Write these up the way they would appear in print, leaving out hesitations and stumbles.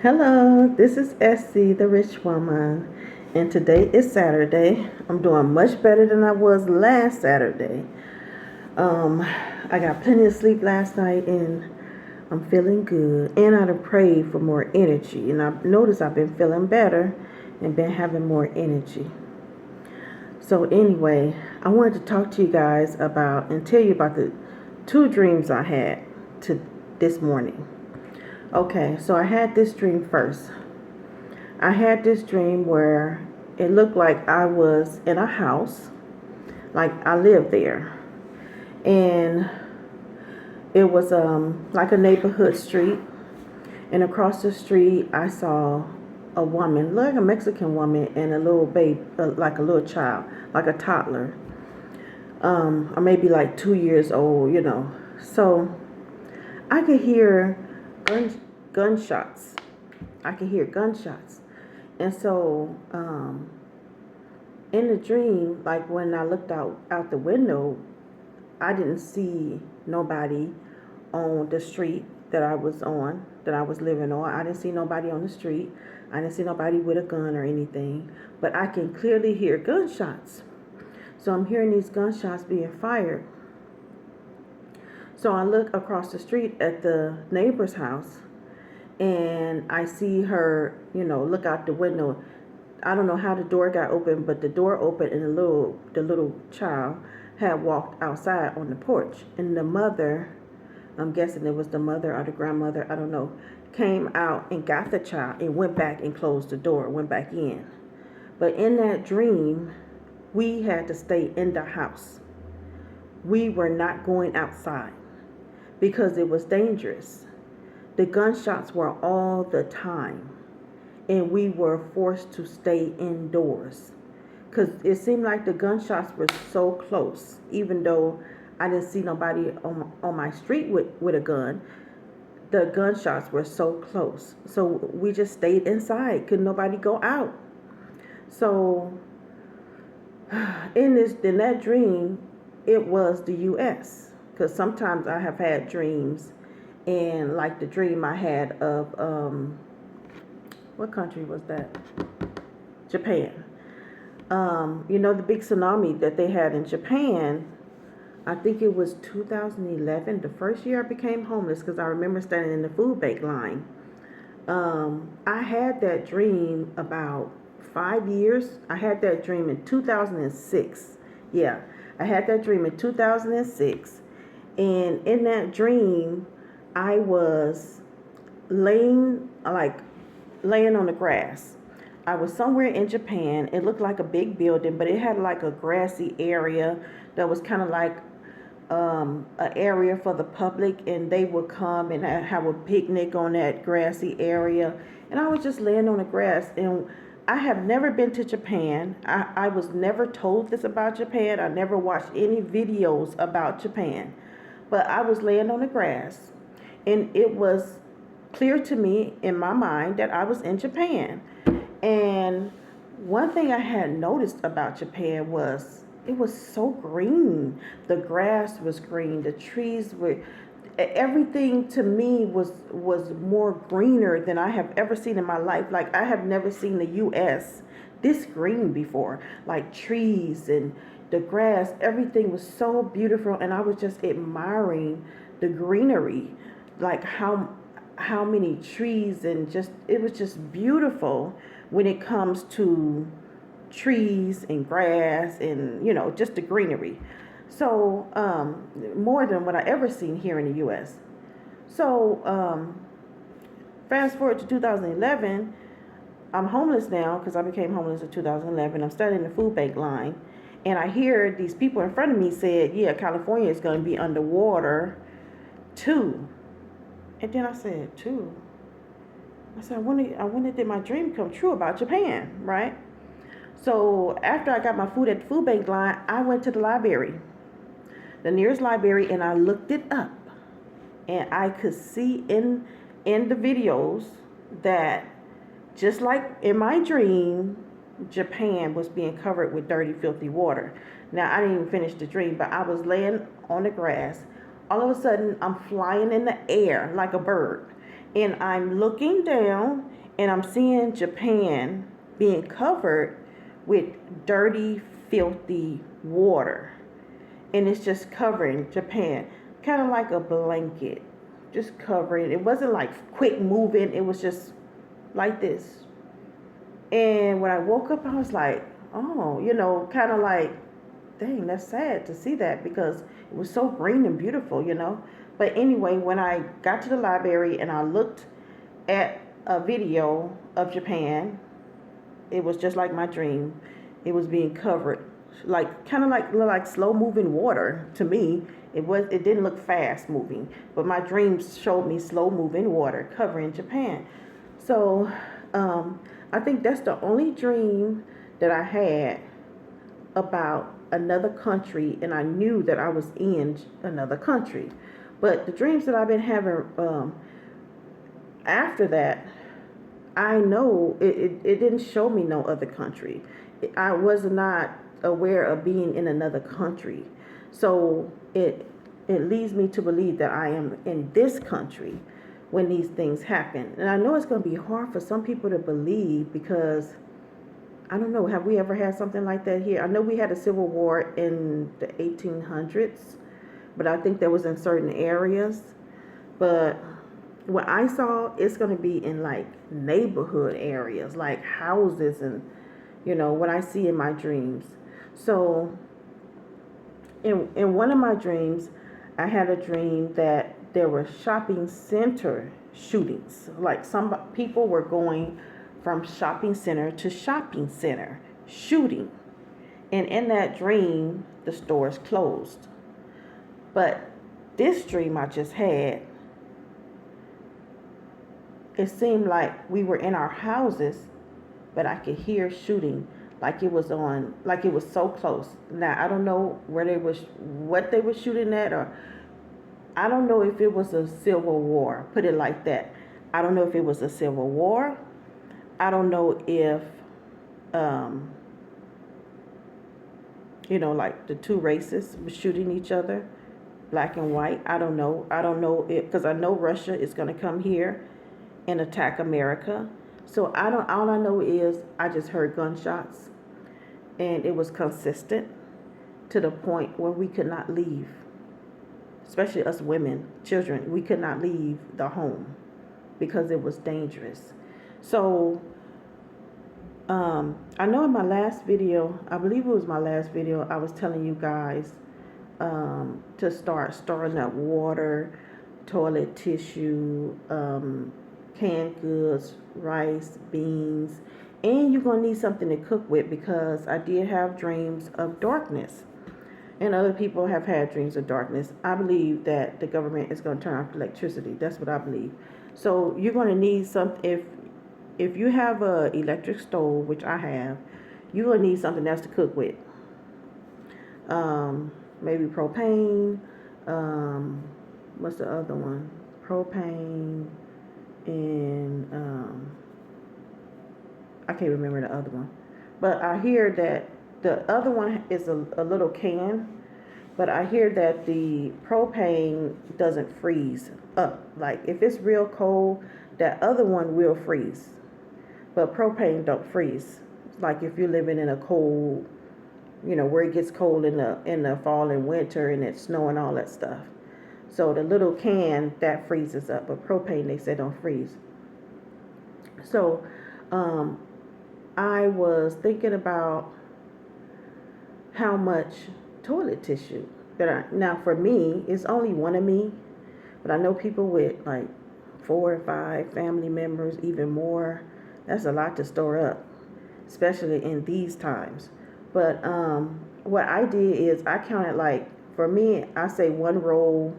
Hello, this is Essie, the rich woman, and today is Saturday. I'm doing much better than I was last Saturday. Um, I got plenty of sleep last night, and I'm feeling good. And I've prayed for more energy, and I've noticed I've been feeling better and been having more energy. So anyway, I wanted to talk to you guys about and tell you about the two dreams I had to this morning. Okay, so I had this dream first. I had this dream where it looked like I was in a house, like I lived there, and it was like a neighborhood street. And across the street, I saw a woman, like a Mexican woman, and a little baby, like a little child, like a toddler, or maybe like 2 years old. So I could hear gunshots. I could hear gunshots, and so in the dream, like when I looked out the window, I didn't see nobody on the street that I was on, that I was living on. I didn't see nobody on the street. I didn't see nobody with a gun or anything. But I can clearly hear gunshots. So I'm hearing these gunshots being fired. So I look across the street at the neighbor's house, and I see her, look out the window. I don't know how the door got open, but the door opened and the little child had walked outside on the porch. And the mother, I'm guessing it was the mother or the grandmother, I don't know, came out and got the child and went back and closed the door, went back in. But in that dream, we had to stay in the house. We were not going outside because it was dangerous. The gunshots were all the time, and we were forced to stay indoors because it seemed like the gunshots were so close. Even though I didn't see nobody on my street with a gun, the gunshots were so close. So we just stayed inside. Could nobody go out? So in that dream, it was the U.S. Because sometimes I have had dreams, and like the dream I had of what country was that? Japan. The big tsunami that they had in Japan. I think it was 2011, the first year I became homeless, because I remember standing in the food bank line. I had that dream about 5 years. I had that dream in 2006. Yeah, I had that dream in 2006. And in that dream, I was laying, like, laying on the grass. I was somewhere in Japan. It looked like a big building, but it had like a grassy area that was kind of like an area for the public, and they would come and have a picnic on that grassy area. And I was just laying on the grass, and I have never been to Japan. I was never told this about Japan. I never watched any videos about Japan. But I was laying on the grass, and it was clear to me in my mind that I was in Japan. And one thing I had noticed about Japan was it was so green. The grass was green, the trees were, everything to me was more greener than I have ever seen in my life. Like, I have never seen the US this green before. Like, trees and the grass, everything was so beautiful, and I was just admiring the greenery. Like, how many trees, and just it was just beautiful when it comes to trees and grass and just the greenery. So more than what I ever seen here in the U.S. So fast forward to 2011, I'm homeless now because I became homeless in 2011. I'm standing in the food bank line, and I hear these people in front of me said, "Yeah, California is going to be underwater too." And then I said, "Too." I said, I wonder did my dream come true about Japan, right? So after I got my food at the food bank line, I went to the library, the nearest library, and I looked it up. And I could see in the videos that just like in my dream, Japan was being covered with dirty, filthy water. Now, I didn't even finish the dream, but I was laying on the grass. All of a sudden, I'm flying in the air like a bird. And I'm looking down and I'm seeing Japan being covered with dirty, filthy water. And it's just covering Japan, kind of like a blanket, just covering. It wasn't like quick moving, it was just like this. And when I woke up, I was like, oh, kind of like, dang, that's sad to see that because it was so green and beautiful. But anyway, when I got to the library and I looked at a video of Japan, it was just like my dream. It was being covered, like kind of like slow moving water to me. It didn't look fast moving, but my dreams showed me slow moving water covering Japan. So I think that's the only dream that I had about another country, and I knew that I was in another country. But the dreams that I've been having after that, I know it didn't show me no other country. I was not aware of being in another country. So it leads me to believe that I am in this country when these things happen. And I know it's going to be hard for some people to believe because, I don't know, have we ever had something like that here? I know we had a civil war in the 1800s, but I think that was in certain areas. But what I saw, it's going to be in like neighborhood areas, like houses and, what I see in my dreams. So in one of my dreams, I had a dream that there were shopping center shootings. Like some people were going from shopping center to shopping center shooting. And in that dream, the stores closed. But this dream I just had, it seemed like we were in our houses, but I could hear shooting like it was so close. Now, I don't know what they were shooting at, or I don't know if it was a civil war, put it like that. I don't know if it was a civil war. I don't know if, like the two races were shooting each other, black and white. I don't know. I don't know if, because I know Russia is going to come here and attack America. So all I know is I just heard gunshots, and it was consistent to the point where we could not leave. Especially us women, children, we could not leave the home because it was dangerous. So I know in my last video, I believe it was my last video, I was telling you guys to start storing up water, toilet tissue, canned goods, rice, beans, and you're going to need something to cook with, because I did have dreams of darkness. And other people have had dreams of darkness. I believe that the government is going to turn off electricity. That's what I believe. So you're going to need something. If you have a electric stove, which I have, you're going to need something else to cook with. Maybe propane. What's the other one? Propane and I can't remember the other one. But I hear that the other one is a little can, but I hear that the propane doesn't freeze up. Like if it's real cold, that other one will freeze, but propane don't freeze. Like if you're living in a cold, where it gets cold in the fall and winter and it's snowing, all that stuff. So the little can that freezes up, but propane they say don't freeze. So I was thinking about how much toilet tissue now for me, it's only one of me, but I know people with like 4 or 5 family members, even more. That's a lot to store up, especially in these times. But what I did is I counted, like, for me, I say one roll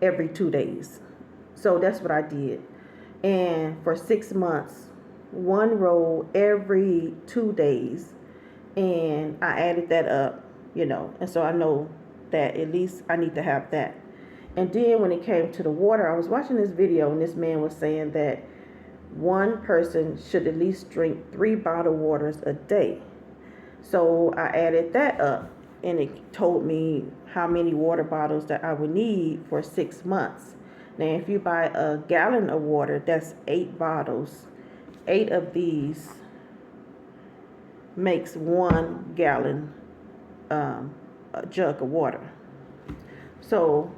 every 2 days. So that's what I did. And for 6 months, one roll every 2 days. And I added that up, and so I know that at least I need to have that. And then when it came to the water, I was watching this video, and this man was saying that one person should at least drink 3 bottled waters a day. So I added that up, and it told me how many water bottles that I would need for 6 months. Now, if you buy a gallon of water, that's 8 bottles. 8 of these makes 1 gallon, a jug of water. So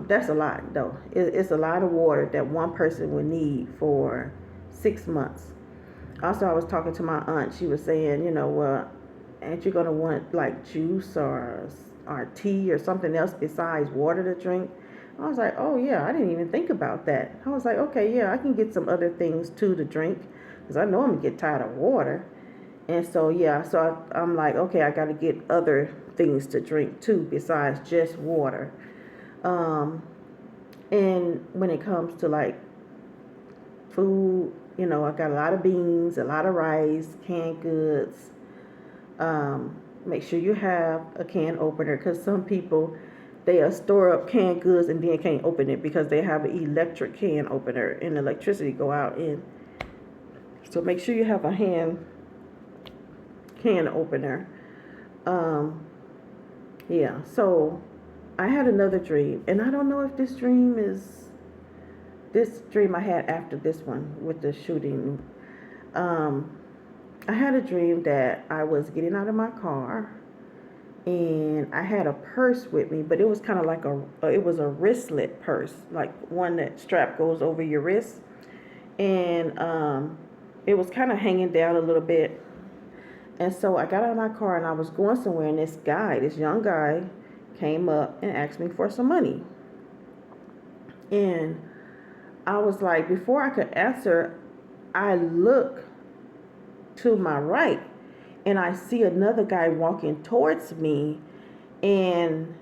that's a lot, though. It's a lot of water that one person would need for 6 months. Also, I was talking to my aunt. She was saying, well, ain't you gonna want like juice or tea or something else besides water to drink? I was like, oh yeah, I didn't even think about that. I was like, okay, yeah, I can get some other things too to drink, because I know I'm gonna get tired of water. And so yeah, so I'm like, okay, I got to get other things to drink too besides just water. Um, and when it comes to like food, I got a lot of beans, a lot of rice, canned goods. Make sure you have a can opener, because some people, they'll store up canned goods and then can't open it because they have an electric can opener and electricity go out in. So make sure you have a hand can opener. Yeah, so I had another dream, and I don't know if this dream I had after this one with the shooting. I had a dream that I was getting out of my car, and I had a purse with me, but it was kind of like it was a wristlet purse, like one that strap goes over your wrist, and it was kind of hanging down a little bit. And so I got out of my car and I was going somewhere, and this young guy, came up and asked me for some money. And I was like, before I could answer, I look to my right and I see another guy walking towards me, and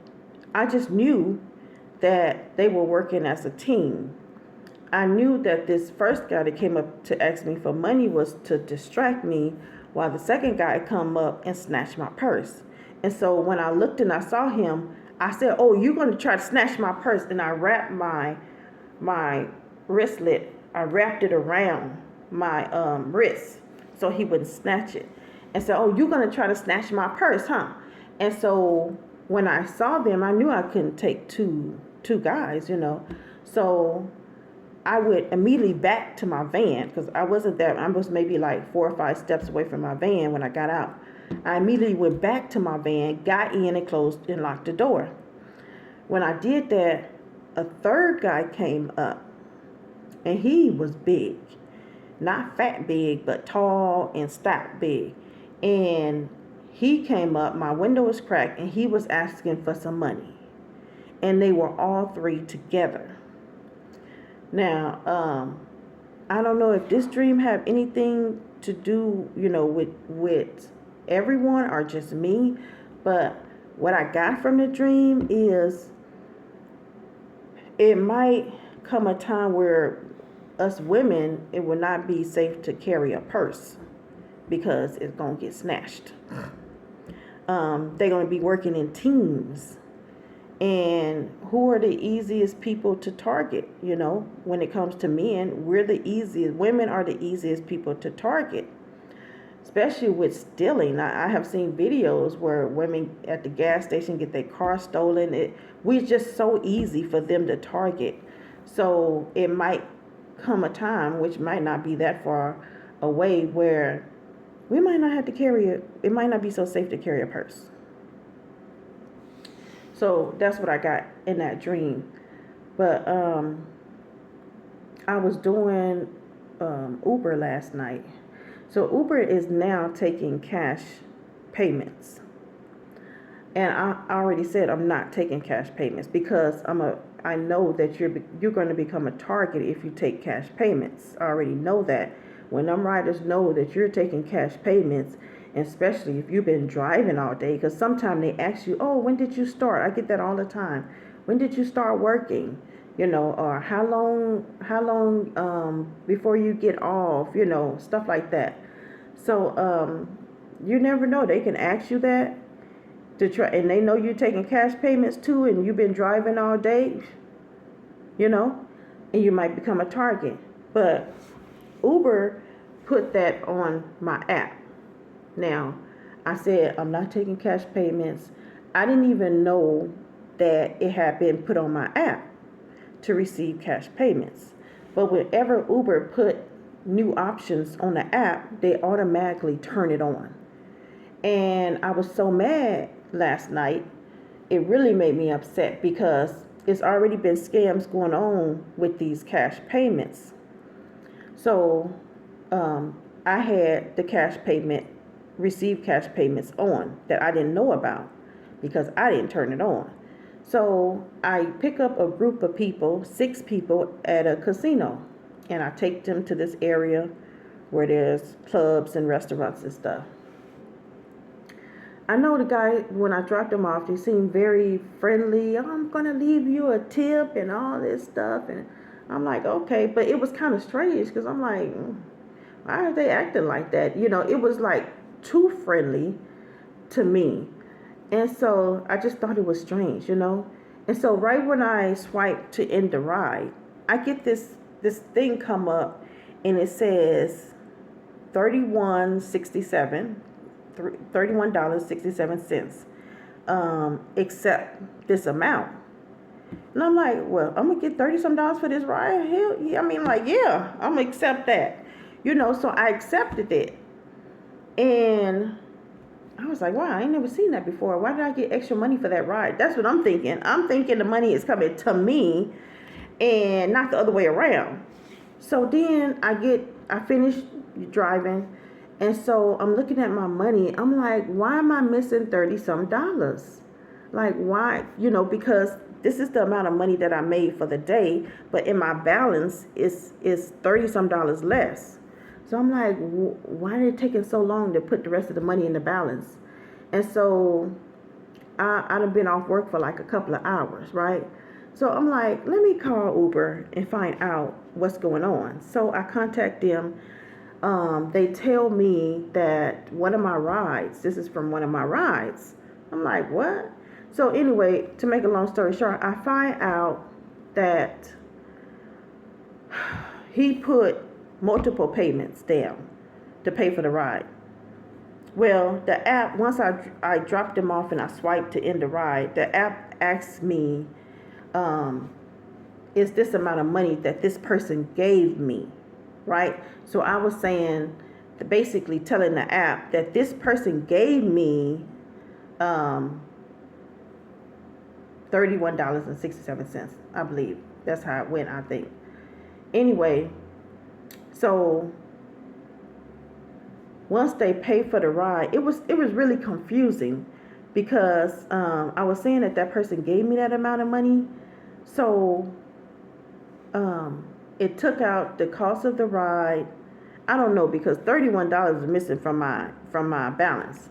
I just knew that they were working as a team. I knew that this first guy that came up to ask me for money was to distract me, while the second guy come up and snatched my purse. And so when I looked and I saw him, I said, "Oh, you're going to try to snatch my purse?" And I wrapped my wristlet. I wrapped it around my wrist so he wouldn't snatch it. And so, "Oh, you're going to try to snatch my purse, huh?" And so when I saw them, I knew I couldn't take two guys, So I would immediately back to my van, because I was maybe like 4 or 5 steps away from my van when I got out. I immediately went back to my van, got in and closed and locked the door. When I did that, a third guy came up, and he was big. Not fat big, but tall and stout big. And he came up, my window was cracked, and he was asking for some money. And they were all 3 together. Now, I don't know if this dream have anything to do, with everyone or just me, but what I got from the dream is it might come a time where us women, it will not be safe to carry a purse because it's going to get snatched. They're going to be working in teams. And who are the easiest people to target? When it comes to men, women are the easiest people to target, especially with stealing. I have seen videos where women at the gas station get their car stolen. We're just so easy for them to target. So it might come a time, which might not be that far away, where we might not have to carry it. It might not be so safe to carry a purse. So that's what I got in that dream. But I was doing Uber last night. So Uber is now taking cash payments. And I already said I'm not taking cash payments, because I know that you're going to become a target if you take cash payments. I already know that. When them riders know that you're taking cash payments, especially if you've been driving all day, because sometimes they ask you, "Oh, when did you start?" I get that all the time. "When did you start working?" Or how long before you get off, stuff like that. So you never know. They can ask you that to try, and they know you're taking cash payments too, and you've been driving all day, and you might become a target. But Uber put that on my app. Now, I said I'm not taking cash payments. I didn't even know that it had been put on my app to receive cash payments. But whenever Uber put new options on the app, they automatically turn it on. And I was so mad last night. It really made me upset because it's already been scams going on with these cash payments. So I had the receive cash payments on that I didn't know about because I didn't turn it on. So I pick up a group of people, 6 people at a casino, and I take them to this area where there's clubs and restaurants and stuff. I know the guy, when I dropped him off, he seemed very friendly. "Oh, I'm going to leave you a tip and all this stuff." And I'm like, okay. But it was kind of strange because I'm like, why are they acting like that? It was like too friendly to me. And so I just thought it was strange. And so right when I swipe to end the ride, I get this thing come up and it says $31.67, except this amount. And I'm like, well, I'm gonna get $30 some for this ride. Hell, yeah, yeah, I'm gonna accept that. So I accepted it. And I was like, wow, I ain't never seen that before. Why did I get extra money for that ride? That's what I'm thinking. I'm thinking the money is coming to me and not the other way around. So then I finished driving. And so I'm looking at my money. I'm like, why am I missing $30 some? Like, why? Because this is the amount of money that I made for the day, but in my balance is $30 some less. So I'm like, why are it taking so long to put the rest of the money in the balance? And so I've been off work for like a couple of hours, right? So I'm like, let me call Uber and find out what's going on. So I contact them. They tell me that one of my rides, this is from one of my rides. I'm like, what? So anyway, to make a long story short, I find out that he put multiple payments down to pay for the ride. Well, the app, once I dropped him off and I swiped to end the ride, the app asks me, is this amount of money that this person gave me, right? So I was saying, basically telling the app that this person gave me $31.67, I believe. That's how it went, I think. Anyway, so once they pay for the ride, it was really confusing because I was saying that person gave me that amount of money. So it took out the cost of the ride. I don't know, because $31 is missing from my balance.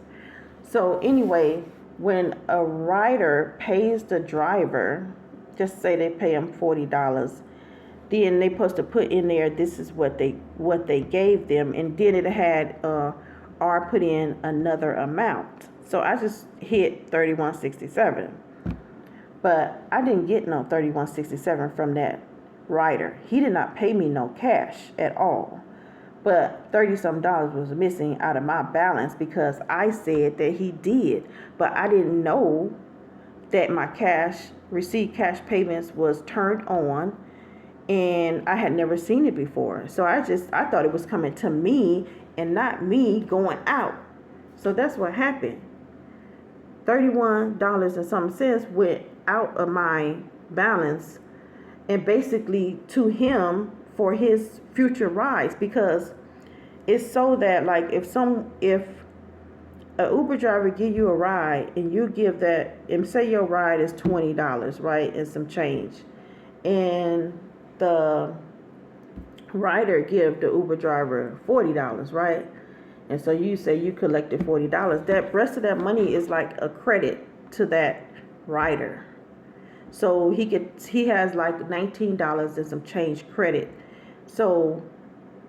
So anyway, when a rider pays the driver, just say they pay him $40, then they supposed to put in there, this is what they gave them, and then it had or put in another amount. So I just hit $31.67, but I didn't get no $31.67 from that rider. He did not pay me no cash at all, but $30 some was missing out of my balance because I said that he did, but I didn't know that my received cash payments was turned on. And I had never seen it before. So I thought it was coming to me and not me going out. So that's what happened. $31 and some cents went out of my balance and basically to him for his future rides, because it's so that, like, if a Uber driver give you a ride and you give that, and say your ride is $20, right, and some change, and the rider give the Uber driver $40, right? And so you say you collected $40. That rest of that money is like a credit to that rider. So he has like $19 and some change credit. So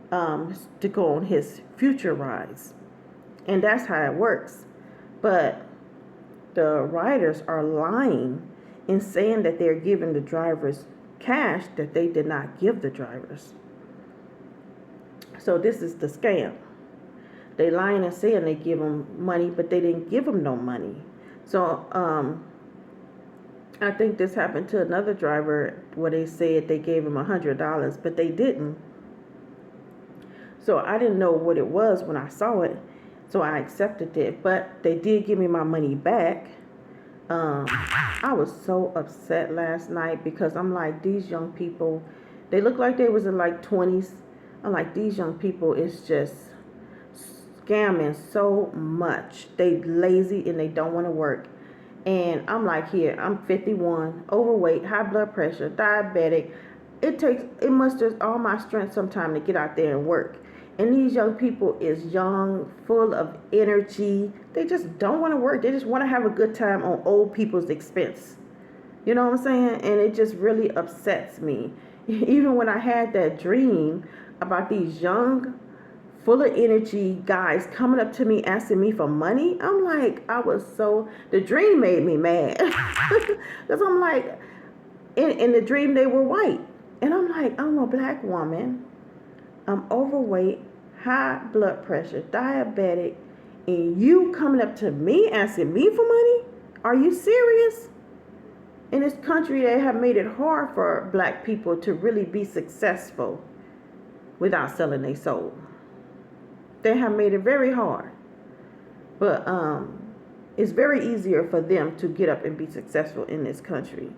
to go on his future rides. And that's how it works. But the riders are lying in saying that they're giving the drivers cash that they did not give the drivers. So this is the scam. They lying and saying they give them money, but they didn't give them no money. So I think this happened to another driver where they said they gave him $100, but they didn't. So I didn't know what it was when I saw it, so I accepted it. But they did give me my money back. I was so upset last night because I'm like, these young people, they look like they was in like 20s. I'm like, these young people is just scamming so much. They lazy and they don't want to work. And I'm like, here, I'm 51, overweight, high blood pressure, diabetic. It musters all my strength sometime to get out there and work. And these young people is young, full of energy. They just don't want to work. They just want to have a good time on old people's expense. You know what I'm saying? And it just really upsets me. Even when I had that dream about these young, full of energy guys coming up to me asking me for money, I'm like, the dream made me mad. Because I'm like, in the dream they were white. And I'm like, I'm a black woman. I'm overweight, high blood pressure, diabetic, and you coming up to me asking me for money? Are you serious? In this country, they have made it hard for black people to really be successful without selling their soul. They have made it very hard. But it's very easier for them to get up and be successful in this country.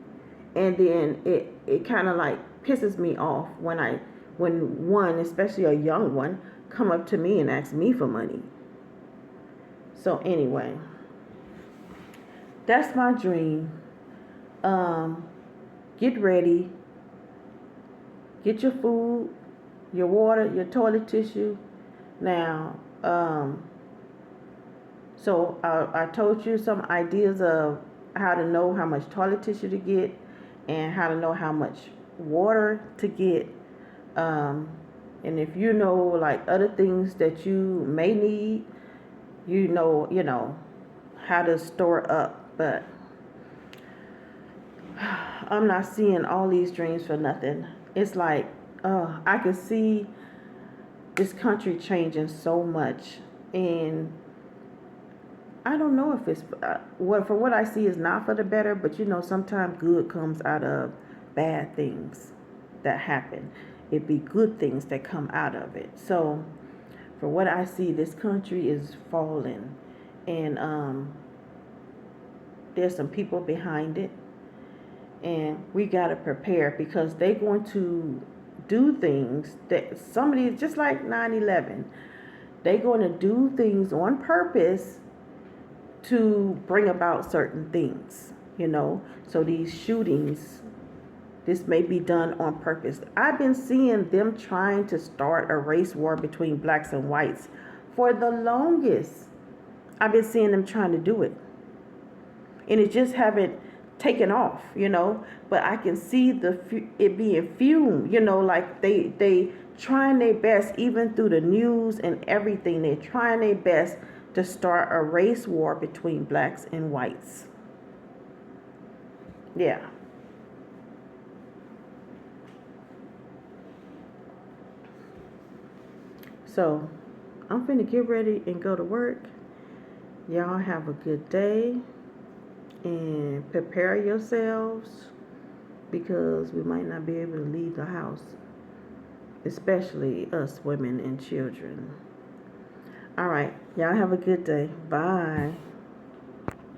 And then it kind of like pisses me off when one, especially a young one, come up to me and ask me for money. So anyway, that's my dream. Get ready. Get your food, your water, your toilet tissue. Now, so I told you some ideas of how to know how much toilet tissue to get and how to know how much water to get. And if you know like other things that you may need, you know how to store up. But I'm not seeing all these dreams for nothing. It's like, I can see this country changing so much, and I don't know if it's for what I see is not for the better, but sometimes good comes out of bad things that happen. It be good things that come out of it. So for what I see, this country is falling, and there's some people behind it, and we got to prepare because they're going to do things that somebody, just like 9/11, they're going to do things on purpose to bring about certain things, so these shootings, this may be done on purpose. I've been seeing them trying to start a race war between blacks and whites for the longest. I've been seeing them trying to do it, and it just haven't taken off, but I can see it being fumed, like they trying their best, even through the news and everything. They're trying their best to start a race war between blacks and whites. Yeah. So I'm finna get ready and go to work. Y'all have a good day and prepare yourselves because we might not be able to leave the house, especially us women and children. All right, y'all have a good day. Bye.